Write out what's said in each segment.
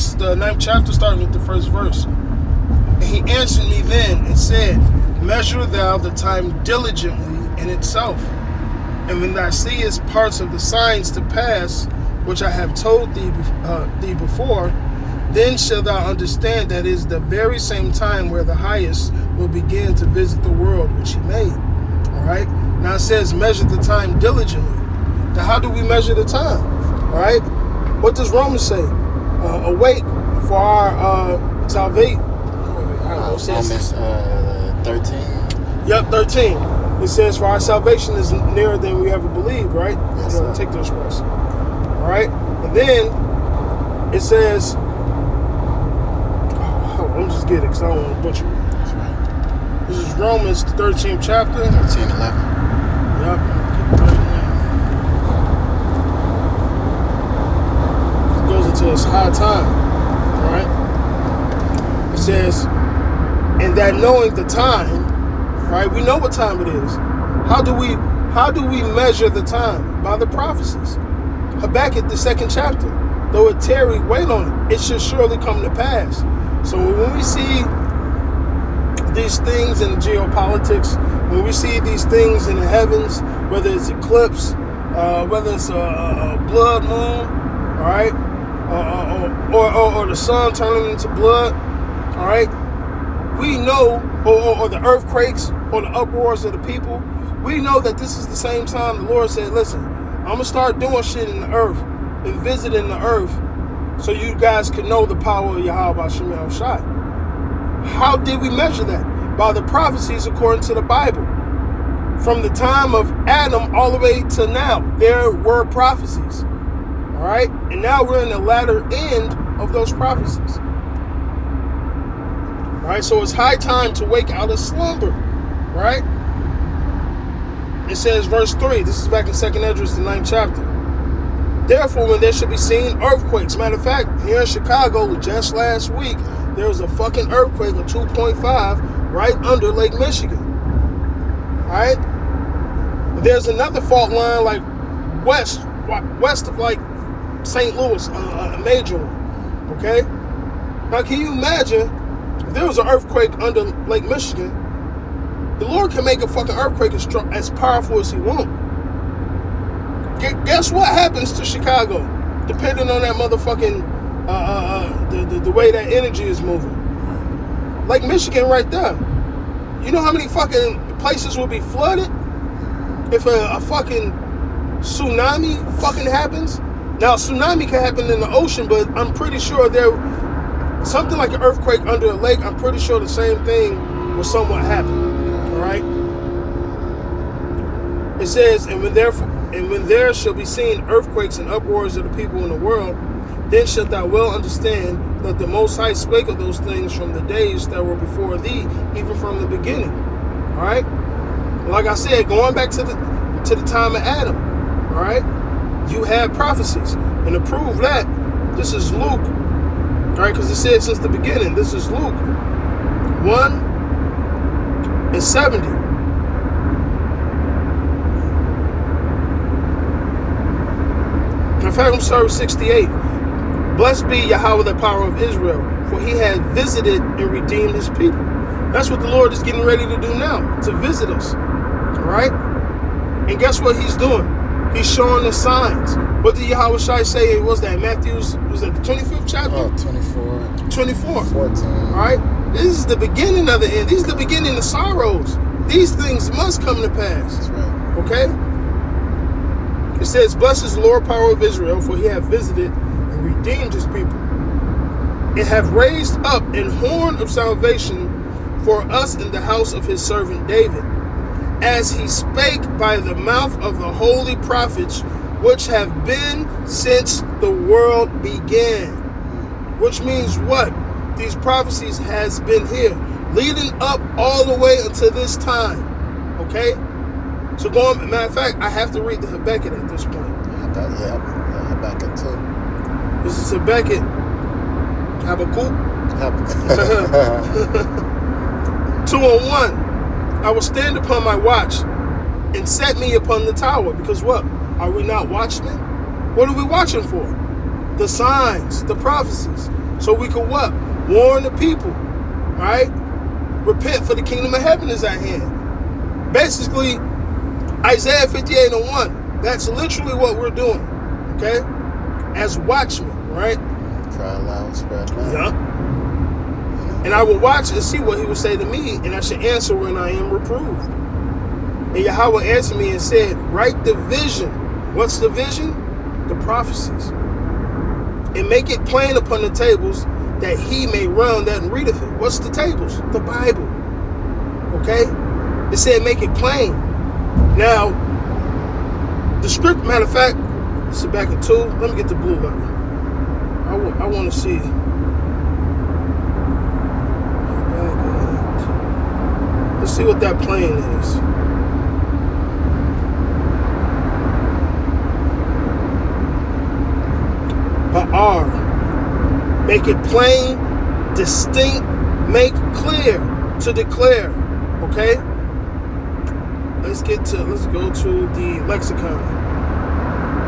This is the 9th chapter, starting with the first verse. And he answered me then and said, Measure thou the time diligently in itself. And when thou seest parts of the signs to pass, which I have told thee before, then shalt thou understand that it is the very same time where the highest will begin to visit the world which he made. All right. Now it says, measure the time diligently. Now, how do we measure the time? All right. What does Romans say? Await for our salvation. Romans 13. Yep, 13. It says, for our salvation is nearer than we ever believed, right? Yes, sir. Take those words. All right. And then it says, I'm just getting it because I don't want to butcher it. That's right. This is Romans, the 13th chapter. 13, 11. Yep. It goes into its high time. All right. It says, and that knowing the time, right? We know what time it is. How do we measure the time? By the prophecies. Habakkuk, the 2nd chapter. Though it tarry, wait on it. It should surely come to pass. So when we see these things in geopolitics, when we see these things in the heavens, whether it's eclipse, whether it's a blood moon, all right, or the sun turning into blood, all right, we know, or the earthquakes, or the uproars of the people, we know that this is the same time the Lord said, listen, I'm going to start doing shit in the earth and visiting the earth so you guys can know the power of Yahweh Shem Shai. How did we measure that? By the prophecies according to the Bible. From the time of Adam all the way to now, there were prophecies. All right? And now we're in the latter end of those prophecies. All right? So it's high time to wake out of slumber. Right? It says, verse 3, this is back in 2nd Esdras, the 9th chapter. Therefore, when there should be seen earthquakes, matter of fact, here in Chicago, just last week, there was a fucking earthquake of 2.5 right under Lake Michigan. All right? There's another fault line like west of like St. Louis, a major one. Okay? Now, can you imagine if there was an earthquake under Lake Michigan? The Lord can make a fucking earthquake as powerful as he wants. Guess what happens to Chicago, depending on that motherfucking the way that energy is moving. Like Michigan right there. You know how many fucking places will be flooded if a fucking tsunami fucking happens? Now, tsunami can happen in the ocean, but I'm pretty sure something like an earthquake under a lake, I'm pretty sure the same thing will somewhat happen. All right? It says, and when there shall be seen earthquakes and uproars of the people in the world, then shalt thou well understand that the Most High spake of those things from the days that were before thee, even from the beginning. All right? Like I said, going back to the time of Adam, all right? You had prophecies. And to prove that, this is Luke, all right? Because it said since the beginning, this is Luke 1:70. In fact, I'm sorry, 68. Blessed be Yahweh, the power of Israel, for he had visited and redeemed his people. That's what the Lord is getting ready to do now, to visit us. All right? And guess what he's doing? He's showing the signs. What did Yahweh Shai say? It was that Matthew's, was that the 25th chapter? Oh, 24. 24. 14. All right? This is the beginning of the end. These are the beginning of sorrows. These things must come to pass. That's right. Okay? It says, blessed is the Lord, power of Israel, for he hath visited and redeemed his people, and hath raised up an horn of salvation for us in the house of his servant David, as he spake by the mouth of the holy prophets, which have been since the world began. Which means what? These prophecies has been here, leading up all the way until this time. Okay? So matter of fact, I have to read the Habakkuk at this point. Yeah, Habakkuk too. This is Habakkuk. Habakkuk. 2:1. I will stand upon my watch and set me upon the tower. Because what? Are we not watchmen? What are we watching for? The signs, the prophecies. So we could what? Warn the people, right? Repent, for the kingdom of heaven is at hand. Basically, Isaiah 58:1. That's literally what we're doing, okay? As watchmen, right? Cry loud, spread loud. Yeah. And I will watch and see what he will say to me, and I shall answer when I am reproved. And Yahweh answered me and said, write the vision. What's the vision? The prophecies. And make it plain upon the tables, that he may run that and readeth it. What's the tables? The Bible. Okay? It said make it plain. Now, the script, matter of fact, it's back in 2. Let me get the blue letter. I want to see. Let's see what that plain is. Ba'ar. Make it plain, distinct, make clear, to declare. Okay? Let's go to the lexicon.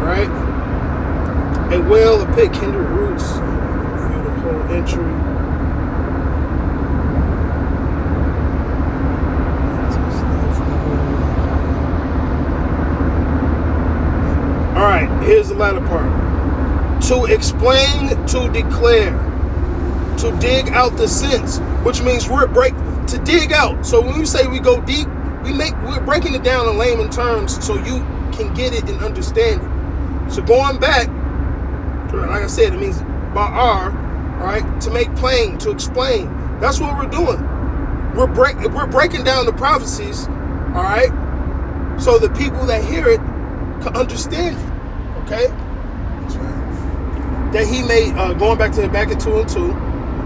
Right? A whale, a pit, kindred roots. View the whole entry. Alright, here's the latter part. To explain, to declare, to dig out the sense, which means to dig out. So when we say we go deep, we're breaking it down in layman terms so you can get it and understand it. So going back, like I said, it means ba'ar, right? To make plain, to explain. That's what we're doing. We're breaking down the prophecies, all right? So the people that hear it can understand it, okay? That's right. That he may, going back in 2 and 2,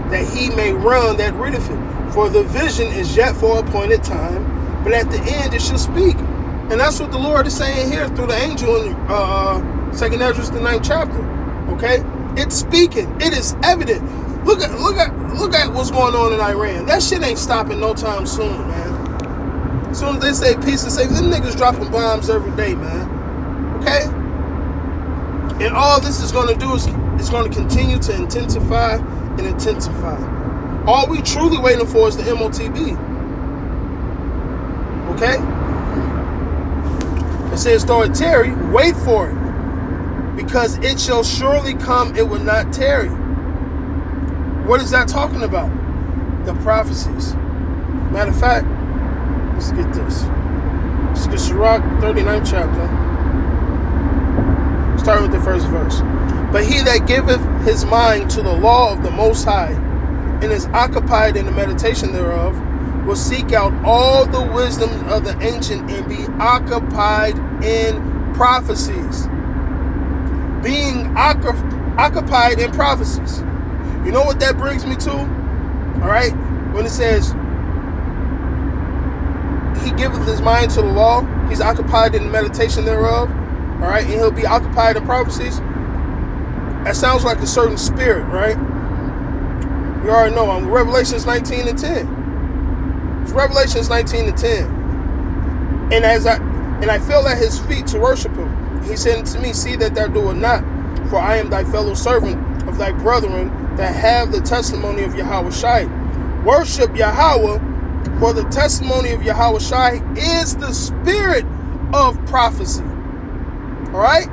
that he may run that readeth it. For the vision is yet for a appointed time, but at the end it shall speak. And that's what the Lord is saying here through the angel in 2nd Esdras, the 9th chapter. Okay? It's speaking. It is evident. Look at what's going on in Iran. That shit ain't stopping no time soon, man. As soon as they say peace and safety, them niggas dropping bombs every day, man. Okay? And all this is going to do is it's going to continue to intensify and intensify. All we truly waiting for is the MOTB. Okay? It says, though it tarry, wait for it, because it shall surely come, it will not tarry. What is that talking about? The prophecies. Matter of fact, let's get this. Let's get Sirach, 39th chapter. Starting with the first verse. But he that giveth his mind to the law of the Most High, and is occupied in the meditation thereof, will seek out all the wisdom of the ancient and be occupied in prophecies. Being occupied in prophecies. You know what that brings me to? Alright? When it says, he giveth his mind to the law, he's occupied in the meditation thereof, alright? And he'll be occupied in prophecies. That sounds like a certain spirit, right? You already know. I'm Revelations 19 and 10. It's Revelations 19 and 10. And I fell at his feet to worship him. He said to me, see that thou do it not, for I am thy fellow servant of thy brethren that have the testimony of Yahweh Shai. Worship Yahweh, for the testimony of Yahweh Shai is the spirit of prophecy. All right?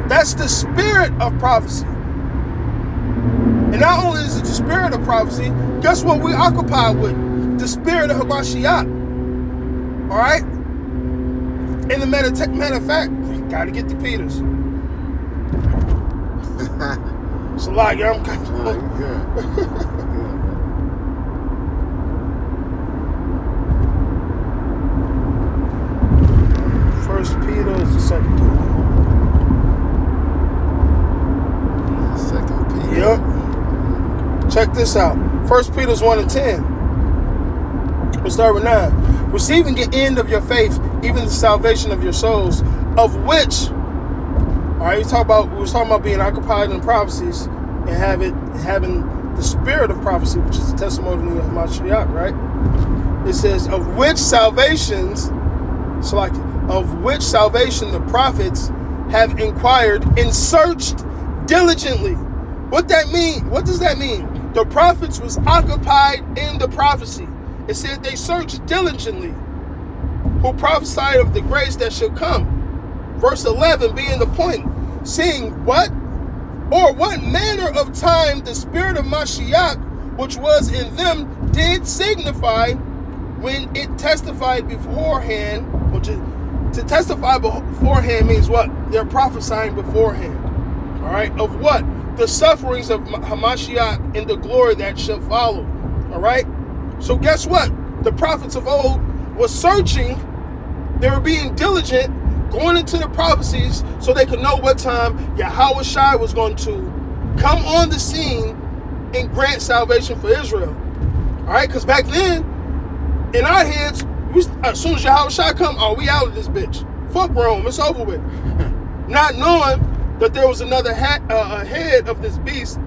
That's the spirit of prophecy. And not only is it the spirit of prophecy, guess what we occupy with? The spirit of Hamashiach. All right? In the matter of fact, gotta get to Peters. It's a lot, yo. I'm kind of Good. First Peter is the second Peter. Second Peter. Yep. Check this out. 1 Peter's 1 and 10. We'll start with 9. Receiving the end of your faith, even the salvation of your souls, of which, all right, we was talking about being occupied in prophecies and having the spirit of prophecy, which is the testimony of Mashiach, right? It says, of which salvation the prophets have inquired and searched diligently. What that mean? What does that mean? The prophets was occupied in the prophecy. It said they searched diligently, who prophesied of the grace that should come. Verse 11 being the point, seeing what? Or what manner of time the spirit of Mashiach, which was in them, did signify when it testified beforehand, which is, to testify beforehand means what? They're prophesying beforehand. All right, of what? The sufferings of Hamashiach and the glory that shall follow. All right, so guess what? The prophets of old were searching. They were being diligent, going into the prophecies so they could know what time Yahweh Shai was going to come on the scene and grant salvation for Israel. All right, because back then, in our heads, as soon as Yahweh Shai come, oh, we out of this bitch. Fuck Rome, it's over with. Not knowing that there was another head of this beast,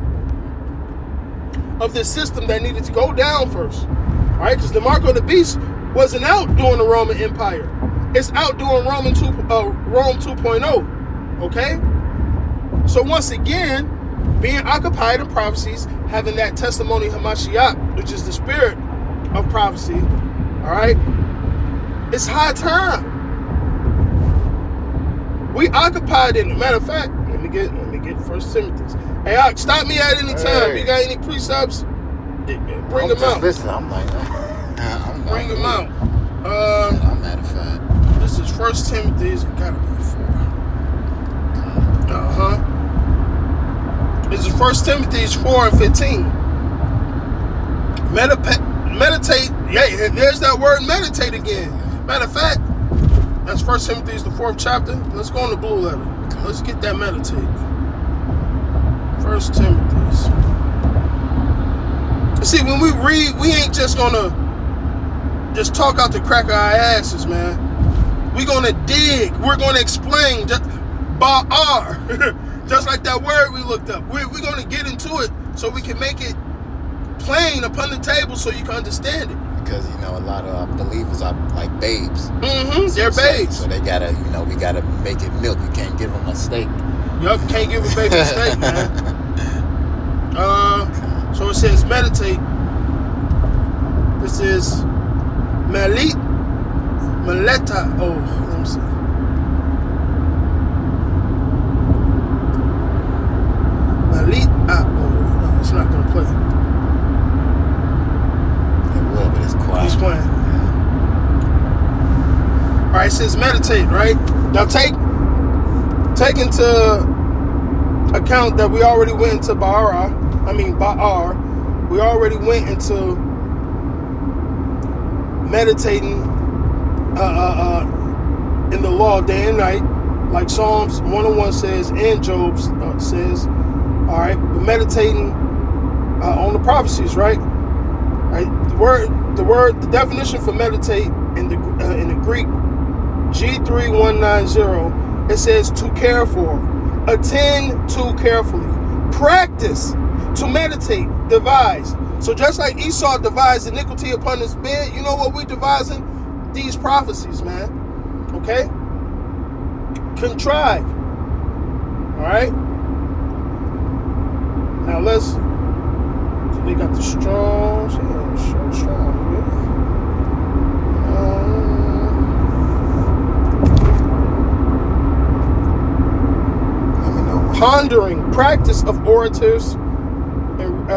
of this system that needed to go down first. All right, because the mark of the beast wasn't out during the Roman Empire. It's out doing Rome 2.0. Okay? So once again, being occupied in prophecies, having that testimony of Hamashiach, which is the spirit of prophecy, all right? It's high time. We occupied in it. Matter of fact, let me get 1 Timothy. Hey, stop me at any time. You got any precepts? Bring them out. Listen, I'm like, bring them out. Matter of fact. This is 1 Timothy. It gotta be 4. This is 1 Timothy 4:15. Meditate. Yeah, there's that word meditate again. Matter of fact, that's 1 Timothy, the 4th chapter. Let's go on the blue letter. Let's get that meditate. 1 Timothy. See, when we read, we ain't just gonna just talk out the crack of our asses, man. We're gonna dig. We're gonna explain. Ba'ar. Just like that word we looked up. We're gonna get into it so we can make it plain upon the table so you can understand it. Because, you know, a lot of believers are like babes. They're babes. So they gotta, you know, we gotta make it milk. You can't give them a steak. Yup, can't give a baby a steak, man. So it says meditate. This is Meleta. Oh, let me see. Oh, no, it's not gonna play. It will, but it's quiet. He's playing. Yeah. All right, it says meditate, right? Now take into account that we already went into Ba'ar. We already went into meditating in the law day and night, like Psalms 101 says and Job says. All right, but meditating on the prophecies, right? Right. The definition for meditate in the Greek, G3190, it says to care for, attend to carefully, practice, to meditate, devise. So just like Esau devised iniquity upon his bed, you know what we're devising? These prophecies, man. Okay? Contrive. All right? Now let's, so they got the Strongs. Yeah, Strongs, pondering, practice of orators and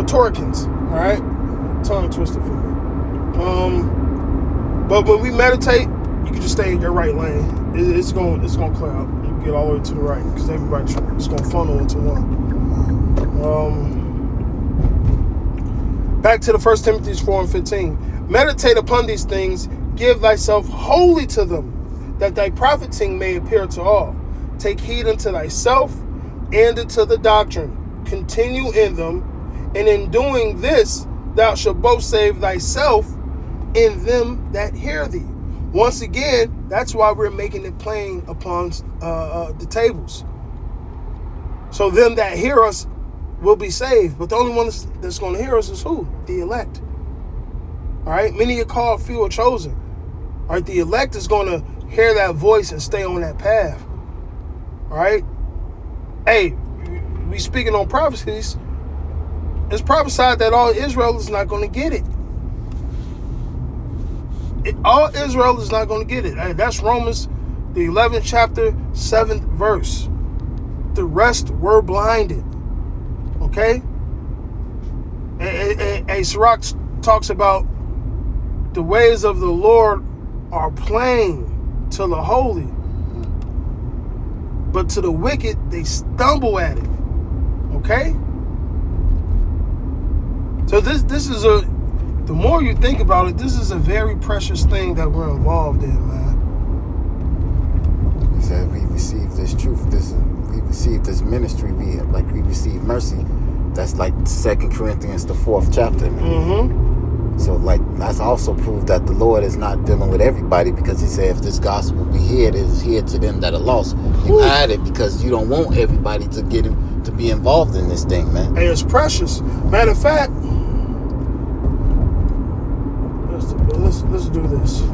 rhetoricians. All right, tongue twister for me. But when we meditate, you can just stay in your right lane. It's going to clear out. You can get all the way to the right because everybody's it's going to funnel into one. Back to the 1 Timothy 4:15. Meditate upon these things. Give thyself wholly to them, that thy profiting may appear to all. Take heed unto thyself and unto the doctrine. Continue in them, and in doing this, thou shalt both save thyself and them that hear thee. Once again, that's why we're making it plain upon the tables. So them that hear us will be saved. But the only one that's going to hear us is who? The elect. All right? Many are called, few are chosen. All right? The elect is going to hear that voice and stay on that path. All right? Hey, we speaking on prophecies. It's prophesied that all Israel is not going to get it. All Israel is not going to get it. Hey, that's Romans, the 11th chapter, 7th verse. The rest were blinded. Okay? Sirach talks about the ways of the Lord are plain to the holy, but to the wicked they stumble at it. Okay? So this is the more you think about it, this is a very precious thing that we're involved in, man. He said we receive this truth, we receive this ministry, we receive mercy. That's like 2 Corinthians, the 4th chapter. So that's also proof that the Lord is not dealing with everybody, because he said if this gospel be here, it is here to them that are lost. You add it because you don't want everybody to get him to be involved in this thing, man. And it's precious. Matter of fact, let's do this.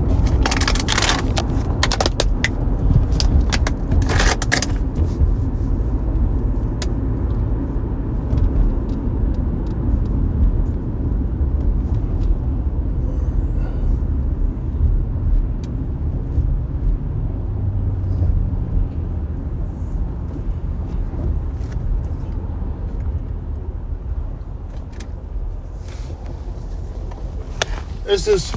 It's this